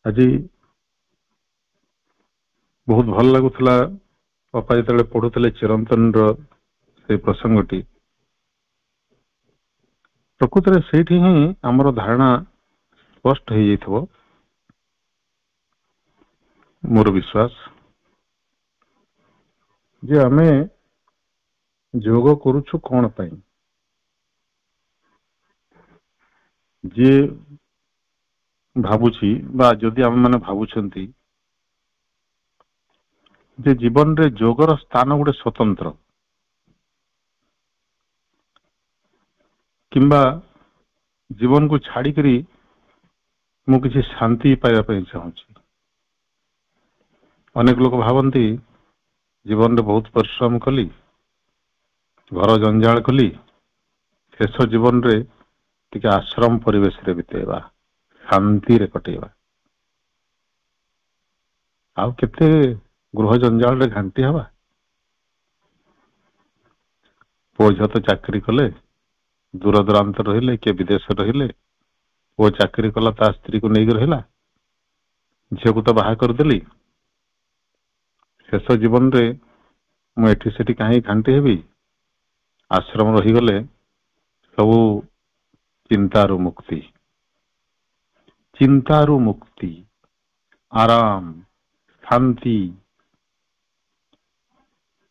ଆଜି ବହୁତ ଭଲ ଲାଗୁଥିଲା ବାପା ଯେତେବେଳେ ପଢୁଥିଲେ ଚିରନ୍ତନର ସେଇ ପ୍ରସଙ୍ଗଟି। ପ୍ରକୃତରେ ସେଇଠି ହିଁ ଆମର ଧାରଣା ସ୍ପଷ୍ଟ ହେଇଯାଇଥିବ ମୋର ବିଶ୍ୱାସ ଯେ ଆମେ ଯୋଗ କରୁଛୁ କଣ ପାଇଁ। ଯିଏ ଭାବୁଛି ବା ଯଦି ଆମେ ମାନେ ଭାବୁଛନ୍ତି ଯେ ଜୀବନରେ ଯୋଗର ସ୍ଥାନ ଗୋଟେ ସ୍ୱତନ୍ତ୍ର, କିମ୍ବା ଜୀବନକୁ ଛାଡିକରି ମୁଁ କିଛି ଶାନ୍ତି ପାଇବା ପାଇଁ ଚାହୁଁଛି। ଅନେକ ଲୋକ ଭାବନ୍ତି ଜୀବନରେ ବହୁତ ପରିଶ୍ରମ କଲି, ଘର ଜଞ୍ଜାଳ କଲି, ଶେଷ ଜୀବନରେ ଟିକେ ଆଶ୍ରମ ପରିବେଶରେ ବିତେଇବା, ଶାନ୍ତିରେ କଟେଇବା। ଆଉ କେତେ ଗୃହ ଜଞ୍ଜାଳରେ ଘାଣ୍ଟି ହେବା। ପୁଅ ଝିଅ ତ ଚାକିରି କଲେ, ଦୂର ଦୂରାନ୍ତ ରହିଲେ, କିଏ ବିଦେଶ ରହିଲେ। ପୁଅ ଚାକିରି କଲା, ତା ସ୍ତ୍ରୀକୁ ନେଇକି ରହିଲା, ଝିଅକୁ ତ ବାହା କରିଦେଲି। ଶେଷ ଜୀବନରେ ମୁଁ ଏଠି ସେଠି କାହିଁ ଘାଣ୍ଟି ହେବି। ଆଶ୍ରମ ରହିଗଲେ ସବୁ ଚିନ୍ତାରୁ ମୁକ୍ତି, ଚିନ୍ତାରୁ ମୁକ୍ତି, ଆରାମ, ଶାନ୍ତି।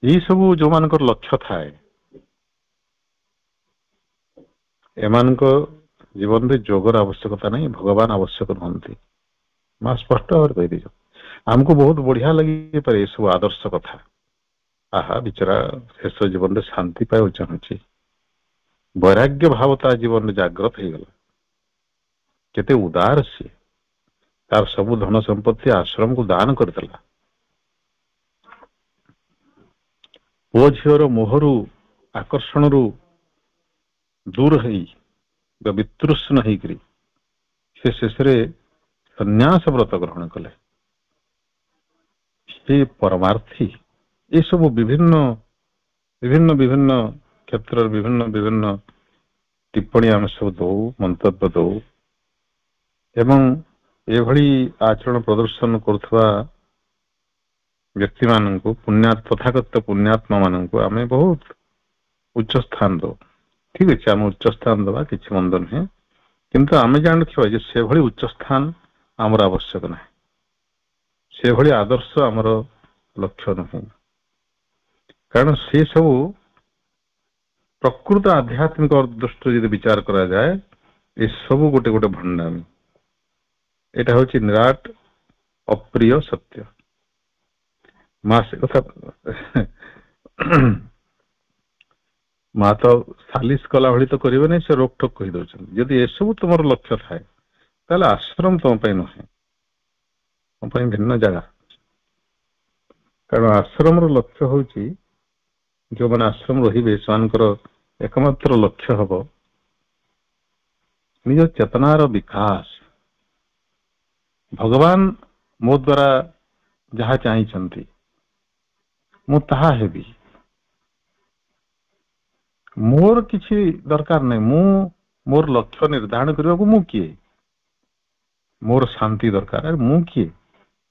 ଏଇ ସବୁ ଯୋଉମାନଙ୍କର ଲକ୍ଷ୍ୟ ଥାଏ, ଏମାନଙ୍କ ଜୀବନରେ ଯୋଗର ଆବଶ୍ୟକତା ନାହିଁ, ଭଗବାନ ଆବଶ୍ୟକ ନୁହନ୍ତି। ମା ସ୍ପଷ୍ଟ ଭାବରେ କହିଦେଇଛ। ଆମକୁ ବହୁତ ବଢିଆ ଲାଗିପାରେ ଏସବୁ ଆଦର୍ଶ କଥା। ଆହା ବିଚରା ଶେଷ ଜୀବନରେ ଶାନ୍ତି ପାଇବାକୁ ଚାହୁଁଛି। ବୈରାଗ୍ୟ ଭାବ ତା ଜୀବନରେ ଜାଗ୍ରତ ହେଇଗଲା। କେତେ ଉଦାର ସିଏ, ତାର ସବୁ ଧନ ସମ୍ପତ୍ତି ଆଶ୍ରମକୁ ଦାନ କରିଦେଲା। ପୁଅ ଝିଅର ମୋହରୁ, ଆକର୍ଷଣରୁ ଦୂର ହେଇ ବା ବିତୃଷ୍ଣ ହେଇକରି ସେ ଶେଷରେ ସନ୍ନ୍ୟାସ ବ୍ରତ ଗ୍ରହଣ କଲେ। ସେ ପରମାର୍ଥୀ। ଏସବୁ ବିଭିନ୍ନ ବିଭିନ୍ନ କ୍ଷେତ୍ରରେ ବିଭିନ୍ନ ଟିପ୍ପଣୀ ଆମେ ସବୁ ଦଉ, ମନ୍ତବ୍ୟ ଦଉ, ଏବଂ ଏଭଳି ଆଚରଣ ପ୍ରଦର୍ଶନ କରୁଥିବା ବ୍ୟକ୍ତିମାନଙ୍କୁ, ତଥାଗତ ପୁଣ୍ୟାତ୍ମା ମାନଙ୍କୁ ଆମେ ବହୁତ ଉଚ୍ଚ ସ୍ଥାନ ଦଉ। ଠିକ ଅଛି, ଆମେ ଉଚ୍ଚ ସ୍ଥାନ ଦବା, କିଛି ମନ୍ଦ ନୁହେଁ। କିନ୍ତୁ ଆମେ ଜାଣିଥିବା ଯେ ସେଭଳି ଉଚ୍ଚ ସ୍ଥାନ ଆମର ଆବଶ୍ୟକ ନାହିଁ। ସେଭଳି ଆଦର୍ଶ ଆମର ଲକ୍ଷ୍ୟ ନୁହେଁ। କାରଣ ସେ ସବୁ ପ୍ରକୃତ ଆଧ୍ୟାତ୍ମିକ ଦୃଷ୍ଟିରେ ଯଦି ବିଚାର କରାଯାଏ, ଏସବୁ ଗୋଟେ ଗୋଟେ ଭଣ୍ଡାମି। ଏଇଟା ହଉଛି ନିରାଟ ଅପ୍ରିୟ ସତ୍ୟ। ମା ସେ କଥା ମା ତ ସାଲିସ କଲା ଭଳି ତ କରିବେ ନାହିଁ, ସେ ରୋକ ଠୋକ କହିଦଉଛନ୍ତି। ଯଦି ଏସବୁ ତୁମର ଲକ୍ଷ୍ୟ ଥାଏ, ତାହେଲେ ଆଶ୍ରମ ତମ ପାଇଁ ନୁହେଁ, ତମ ପାଇଁ ଭିନ୍ନ ଜାଗା। କାରଣ ଆଶ୍ରମର ଲକ୍ଷ୍ୟ ହଉଛି, ଯୋଉମାନେ ଆଶ୍ରମ ରହିବେ ସେମାନଙ୍କର ଏକମାତ୍ର ଲକ୍ଷ୍ୟ ହବ ନିଜ ଚେତନାର ବିକାଶ। ଭଗବାନ ମୋ ଦ୍ଵାରା ଯାହା ଚାହିଁଛନ୍ତି ମୁଁ ତାହା ହେବି। ମୋର କିଛି ଦରକାର ନାହିଁ। ମୋର ଲକ୍ଷ୍ୟ ନିର୍ଦ୍ଧାରଣ କରିବାକୁ ମୁଁ କିଏ? ମୋର ଶାନ୍ତି ଦରକାର। ଆରେ ମୁଁ କିଏ?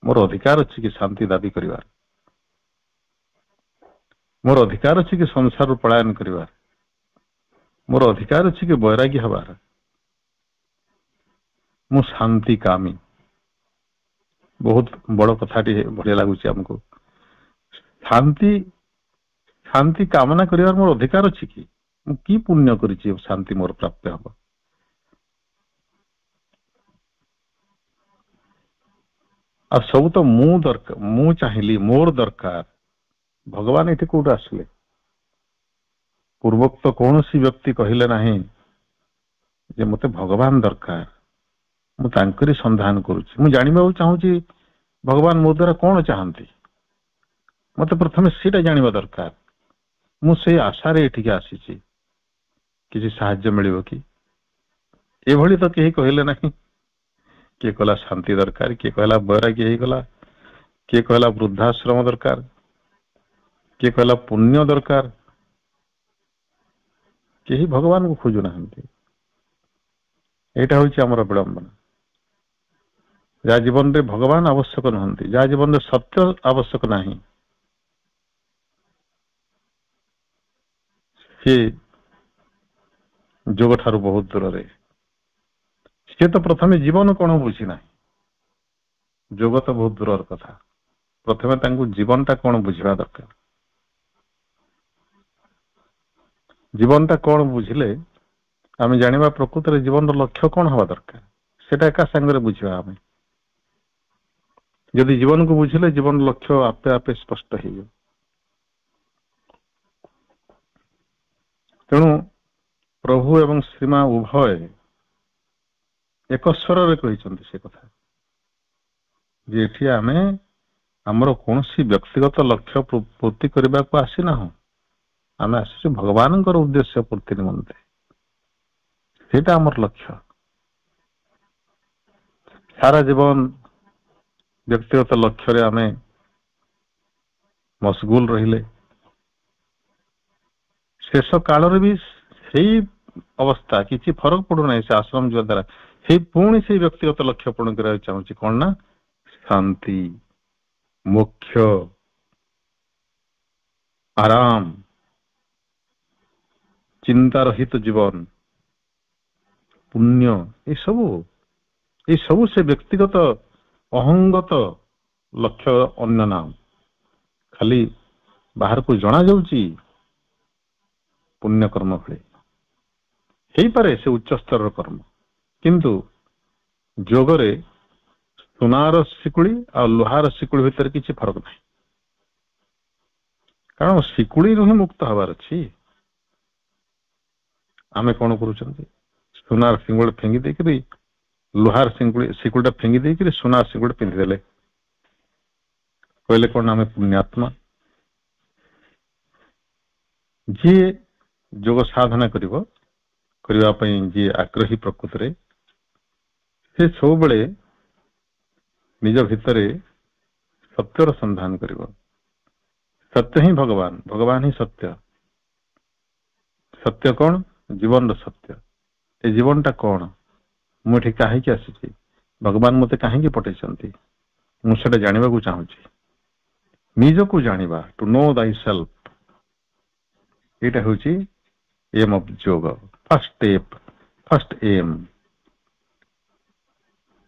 ମୋର ଅଧିକାର ଅଛି କି ଶାନ୍ତି ଦାବି କରିବାର? ମୋର ଅଧିକାର ଅଛି କି ସଂସାରରୁ ପଳାୟନ କରିବାର? ମୋର ଅଧିକାର ଅଛି କି ବୈରାଗୀ ହବାର? ମୁଁ ଶାନ୍ତି କାମୀ। ବହୁତ ବଡ କଥାଟି ବଢିଆ ଲାଗୁଛି ଆମକୁ। ଶାନ୍ତି କାମନା କରିବାର ମୋର ଅଧିକାର ଅଛି କି? ମୁଁ କି ପୁଣ୍ୟ କରିଛି ଶାନ୍ତି ମୋର ପ୍ରାପ୍ତ ହବ? ଆଉ ସବୁ ତ ମୁଁ ଦରକାର, ମୁଁ ଚାହିଁଲି, ମୋର ଦରକାର। ଭଗବାନ ଏଠି କୋଉଠୁ ଆସିଲେ? ପୂର୍ବୋକ୍ତ କୌଣସି ବ୍ୟକ୍ତି କହିଲେ ନାହିଁ ଯେ ମତେ ଭଗବାନ ଦରକାର, ମୁଁ ତାଙ୍କରି ସନ୍ଧାନ କରୁଛି। ମୁଁ ଜାଣିବାକୁ ଚାହୁଁଛି ଭଗବାନ ମୋ ଦ୍ୱାରା କଣ ଚାହାନ୍ତି? ମତେ ପ୍ରଥମେ ସେଇଟା ଜାଣିବା ଦରକାର। ମୁଁ ସେଇ ଆଶାରେ ଏଠିକି ଆସିଛି। କିଛି ସାହାଯ୍ୟ ମିଳିବ କି? ଏଭଳି ତ କେହି କହିଲେ ନାହିଁ। କିଏ କହିଲା ଶାନ୍ତି ଦରକାର, କିଏ କହିଲା ବୈରାଗୀ ହେଇଗଲା, କିଏ କହିଲା ବୃଦ୍ଧାଶ୍ରମ ଦରକାର, କିଏ କହିଲା ପୁଣ୍ୟ ଦରକାର। କେହି ଭଗବାନଙ୍କୁ ଖୋଜୁନାହାନ୍ତି। ଏଇଟା ହଉଛି ଆମର ବିଡ଼ମ୍ବନା। ଯାହା ଜୀବନରେ ଭଗବାନ ଆବଶ୍ୟକ ନୁହନ୍ତି, ଯାହା ଜୀବନରେ ସତ୍ୟ ଆବଶ୍ୟକ ନାହିଁ, ସିଏ ଯୋଗ ଠାରୁ ବହୁତ ଦୂରରେ। ସିଏ ତ ପ୍ରଥମେ ଜୀବନ କଣ ବୁଝି ନାହିଁ, ଯୋଗ ତ ବହୁତ ଦୂରର କଥା। ପ୍ରଥମେ ତାଙ୍କୁ ଜୀବନଟା କଣ ବୁଝିବା ଦରକାର। ଜୀବନଟା କଣ ବୁଝିଲେ ଆମେ ଜାଣିବା ପ୍ରକୃତରେ ଜୀବନର ଲକ୍ଷ୍ୟ କଣ ହବା ଦରକାର, ସେଟା ଏକା ସାଙ୍ଗରେ ବୁଝିବା ଆମେ। ଯଦି ଜୀବନକୁ ବୁଝିଲେ ଜୀବନ ଲକ୍ଷ୍ୟ ଆପେ ଆପେ ସ୍ପଷ୍ଟ ହେଇଯିବ। ତେଣୁ ପ୍ରଭୁ ଏବଂ ଶ୍ରୀମା ଉଭୟ ଏକ ସ୍ୱରରେ କହିଛନ୍ତି ସେ କଥା ଯେ ଏଠି ଆମେ ଆମର କୌଣସି ବ୍ୟକ୍ତିଗତ ଲକ୍ଷ୍ୟ ପୂର୍ତ୍ତି କରିବାକୁ ଆସିନାହୁଁ, ଆମେ ଆସିଛୁ ଭଗବାନଙ୍କର ଉଦ୍ଦେଶ୍ୟ ପୂର୍ତ୍ତି ନିମନ୍ତେ। ସେଇଟା ଆମର ଲକ୍ଷ୍ୟ। ସାରା ଜୀବନ ବ୍ୟକ୍ତିଗତ ଲକ୍ଷ୍ୟରେ ଆମେ ମସଗୁଲ ରହିଲେ ଶେଷ କାଳରେ ବି ସେଇ ଅବସ୍ଥା, କିଛି ଫରକ ପଡୁନାହିଁ। ସେ ଆଶ୍ରମ ଯିବା ଦ୍ୱାରା ସେଇ ପୁଣି ସେଇ ବ୍ୟକ୍ତିଗତ ଲକ୍ଷ୍ୟ ପୂରଣ କରିବାକୁ ଚାହୁଁଛି, କଣ ନା ଶାନ୍ତି, ମୋକ୍ଷ, ଆରାମ, ଚିନ୍ତା ରହିତ ଜୀବନ, ପୁଣ୍ୟ, ଏସବୁ ସେ ବ୍ୟକ୍ତିଗତ ଅହଙ୍ଗତ ଲକ୍ଷ୍ୟ ଅନ୍ୟ ନାମ। ଖାଲି ବାହାରକୁ ଜଣା ଯାଉଛି ପୁଣ୍ୟ କର୍ମ ଭଳି ହେଇପାରେ, ସେ ଉଚ୍ଚ ସ୍ତରର କର୍ମ, କିନ୍ତୁ ଯୋଗରେ ସୁନାର ଶିକୁଳି ଆଉ ଲୁହାର ଶିକୁଳି ଭିତରେ କିଛି ଫରକ ନାହିଁ। କାରଣ ଶିକୁଳିରୁ ହିଁ ମୁକ୍ତ ହବାର ଅଛି। ଆମେ କଣ କରୁଛନ୍ତି, ସୁନାର ଶିଙ୍ଗୁଳି ଫିଙ୍ଗି ଦେଇକରି ଲୁହାର ଶିକୁଳିଟା ଫିଙ୍ଗି ଦେଇକରି ସୁନାର ଶିକୁଳି ପିନ୍ଧିଦେଲେ, କହିଲେ କଣ ଆମେ ପୁଣ୍ୟାତ୍ମା। ଯିଏ ଯୋଗ ସାଧନା କରିବା ପାଇଁ ଯିଏ ଆଗ୍ରହୀ ପ୍ରକୃତରେ, ସେ ସବୁବେଳେ ନିଜ ଭିତରେ ସତ୍ୟର ସନ୍ଧାନ କରିବ। ସତ୍ୟ ହିଁ ଭଗବାନ, ଭଗବାନ ହିଁ ସତ୍ୟ। ସତ୍ୟ କଣ? ଜୀବନର ସତ୍ୟ। ଏ ଜୀବନଟା କଣ, ମୁଁ ଏଠି କାହିଁକି ଆସିଛି, ଭଗବାନ ମୋତେ କାହିଁକି ପଠେଇଛନ୍ତି, ମୁଁ ସେଟା ଜାଣିବାକୁ ଚାହୁଁଛି। ନିଜକୁ ଜାଣିବା, ଟୁ ନୋ ଦାଇ ସେଲ୍ଫ, ଏଇଟା ହଉଛି M of yoga, first step, first M.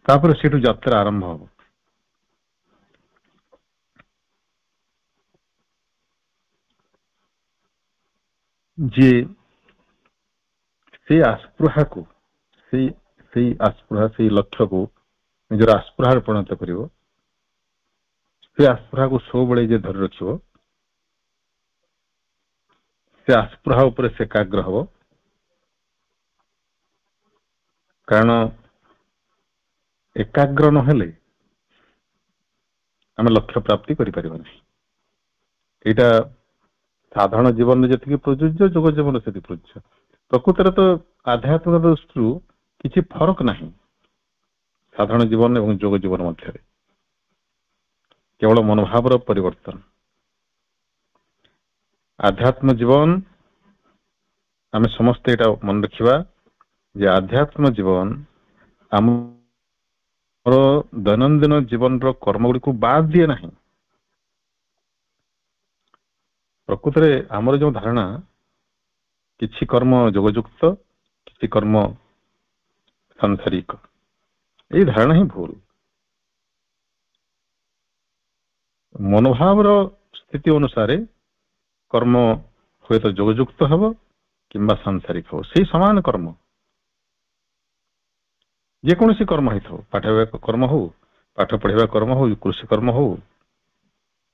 ତାପରେ ସେଠୁ ଯାତ୍ରା ଆରମ୍ଭ ହବ। ଯିଏ ସେଇ ଆସ୍ପୃହାକୁ, ସେଇ ଆସ୍ପୃହା, ସେଇ ଲକ୍ଷ୍ୟକୁ ନିଜର ଆସ୍ପୃହାରେ ପରିଣତ କରିବ, ସେ ଆସ୍ପୃହାକୁ ସବୁବେଳେ ଯିଏ ଧରି ରଖିବ, ସେ ଆସ୍ପୃହା ଉପରେ ସେ ଏକାଗ୍ର ହବ। କାରଣ ଏକାଗ୍ର ନହେଲେ ଆମେ ଲକ୍ଷ୍ୟ ପ୍ରାପ୍ତି କରିପାରିବା ନାହିଁ। ଏଇଟା ସାଧାରଣ ଜୀବନରେ ଯେତିକି ପ୍ରଯୁଜ୍ୟ, ଯୋଗ ଜୀବନରେ ସେତିକି ପ୍ରଯୁଜ୍ୟ। ପ୍ରକୃତରେ ତ ଆଧ୍ୟାତ୍ମିକ ଦୃଷ୍ଟିରୁ କିଛି ଫରକ ନାହିଁ ସାଧାରଣ ଜୀବନ ଏବଂ ଯୋଗ ଜୀବନ ମଧ୍ୟରେ, କେବଳ ମନୋଭାବର ପରିବର୍ତ୍ତନ। ଆଧ୍ୟାତ୍ମ ଜୀବନ, ଆମେ ସମସ୍ତେ ଏଇଟା ମନେ ରଖିବା ଯେ ଆଧ୍ୟାତ୍ମ ଜୀବନ ଆମର ଦୈନନ୍ଦିନ ଜୀବନର କର୍ମ ଗୁଡିକୁ ବାଦ ଦିଏ ନାହିଁ। ପ୍ରକୃତରେ ଆମର ଯୋଉ ଧାରଣା, କିଛି କର୍ମ ଯୋଗଯୁକ୍ତ, କିଛି କର୍ମ ସାଂସାରିକ, ଏଇ ଧାରଣା ହିଁ ଭୁଲ। ମନୋଭାବର ସ୍ଥିତି ଅନୁସାରେ କର୍ମ ହୁଏତ ଯୋଗଯୁକ୍ତ ହେବ କିମ୍ବା ସାଂସାରିକ ହେବ, ସେଇ ସମାନ କର୍ମ, ଯେକୌଣସି କର୍ମ ହେଇଥାଉ, ପାଠ କର୍ମ ହଉ, ପାଠ ପଢିବା କର୍ମ ହଉ, କୃଷି କର୍ମ ହଉ,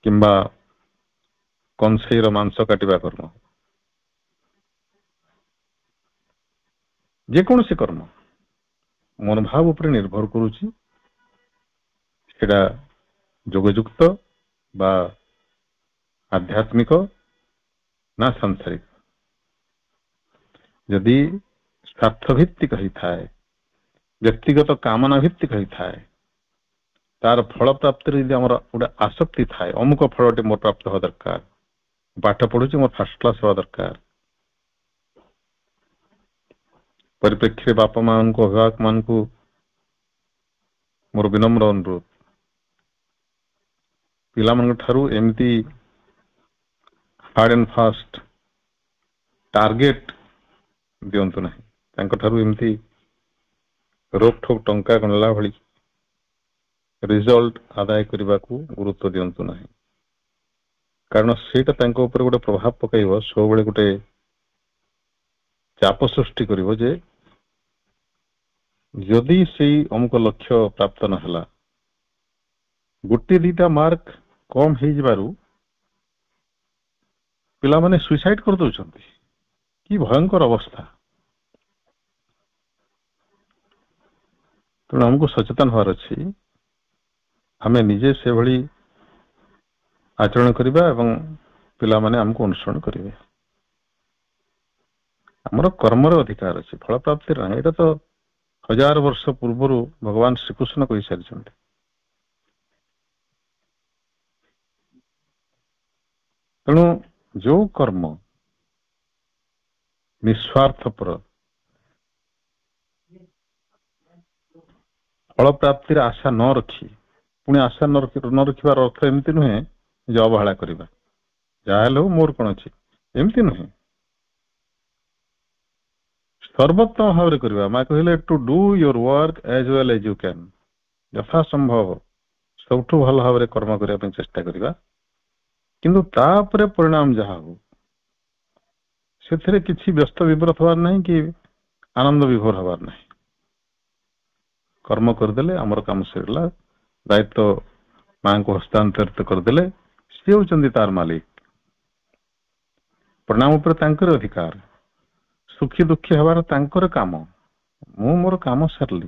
କିମ୍ବା କଂସେଇର ମାଂସ କାଟିବା କର୍ମ, ଯେକୌଣସି କର୍ମ ମନୋଭାବ ଉପରେ ନିର୍ଭର କରୁଛି, ସେଟା ଯୋଗଯୁକ୍ତ ବା ଆଧ୍ୟାତ୍ମିକ ନା ସାଂସାରିକ। ଯଦି ସ୍ୱାର୍ଥ ଭିତ୍ତିକ ହେଇଥାଏ, ବ୍ୟକ୍ତିଗତ କାମନା ଭିତ୍ତିକ ହେଇଥାଏ, ତାର ଫଳ ପ୍ରାପ୍ତିରେ ଯଦି ଆମର ଗୋଟେ ଆସକ୍ତି ଥାଏ, ଅମୁକ ଫଳଟି ମୋର ପ୍ରାପ୍ତ ହେବା ଦରକାର, ପାଠ ପଢୁଛି ମୋର ଫାର୍ଷ୍ଟ କ୍ଲାସ ହେବା ଦରକାର, ପରିପ୍ରେକ୍ଷୀରେ ବାପା ମାଙ୍କୁ, ଅଭିଭାବକ ମାନଙ୍କୁ ମୋର ବିନମ୍ର ଅନୁରୋଧ, ପିଲାମାନଙ୍କ ଠାରୁ ଏମିତି ହାର୍ଡ ଆଣ୍ଡ ଫାଷ୍ଟ ଟାର୍ଗେଟ ଦିଅନ୍ତୁ ନାହିଁ। ତାଙ୍କ ଠାରୁ ଏମିତି ରୋକ ଠୋକ ଟଙ୍କା ଗଣିଲା ଭଳି ରିଜଲ୍ଟ ଆଦାୟ କରିବାକୁ ଗୁରୁତ୍ୱ ଦିଅନ୍ତୁ ନାହିଁ, କାରଣ ସେଇଟା ତାଙ୍କ ଉପରେ ଗୋଟେ ପ୍ରଭାବ ପକାଇବ, ସବୁବେଳେ ଗୋଟେ ଚାପ ସୃଷ୍ଟି କରିବ ଯେ ଯଦି ସେଇ ଅମୁକ ଲକ୍ଷ୍ୟ ପ୍ରାପ୍ତ ନହେଲା, ଗୋଟିଏ ଦିଟା ମାର୍କ କମ ହେଇଯିବାରୁ ପିଲାମାନେ ସୁଇସାଇଡ କରିଦଉଛନ୍ତି। କି ଭୟଙ୍କର ଅବସ୍ଥା। ତେଣୁ ଆମକୁ ସଚେତନ ହବାର ଅଛି, ଆମେ ନିଜେ ସେଭଳି ଆଚରଣ କରିବା ଏବଂ ପିଲାମାନେ ଆମକୁ ଅନୁସରଣ କରିବେ। ଆମର କର୍ମର ଅଧିକାର ଅଛି, ଫଳ ପ୍ରାପ୍ତିର ନାହିଁ। ଏଇଟା ତ 1000 ବର୍ଷ ପୂର୍ବରୁ ଭଗବାନ ଶ୍ରୀକୃଷ୍ଣ କହିସାରିଛନ୍ତି। ତେଣୁ ଯୋଉ କର୍ମ ନିଃସ୍ୱାର୍ଥପର, ଫଳ ପ୍ରାପ୍ତିର ଆଶା ନ ରଖି, ପୁଣି ଆଶା ନ ରଖିବାର ଅର୍ଥ ଏମିତି ନୁହେଁ ଯେ ଅବହେଳା କରିବା, ଯାହା ହେଲେ ମୋର କଣ ଅଛି, ଏମିତି ନୁହେଁ। ସର୍ବୋତ୍ତମ ଭାବରେ କରିବା। ମା କହିଲେ ଟୁ ଡୁ ୟୋର ୱାର୍କ ଆଜ ୱେଲ୍ ଏଜ ୟୁ କ୍ୟାନ୍। ଯଥାସମ୍ଭବ ସବୁଠୁ ଭଲ ଭାବରେ କର୍ମ କରିବା ପାଇଁ ଚେଷ୍ଟା କରିବା, କିନ୍ତୁ ତାପରେ ପରିଣାମ ଯାହା ହଉ ସେଥିରେ କିଛି ବ୍ୟସ୍ତ ବିବ୍ରତ ହବାର ନାହିଁ କି ଆନନ୍ଦ ବିଭୋର ହବାର ନାହିଁ। କର୍ମ କରିଦେଲେ ଆମର କାମ ସରିଲା, ଦାୟିତ୍ୱ ମାଙ୍କୁ ହସ୍ତାନ୍ତରିତ କରିଦେଲେ, ସିଏ ହଉଛନ୍ତି ତାର ମାଲିକ। ପରିଣାମ ଉପରେ ତାଙ୍କର ଅଧିକାର, ସୁଖୀ ଦୁଃଖୀ ହେବାର ତାଙ୍କର କାମ। ମୁଁ ମୋର କାମ ସାରିଲି,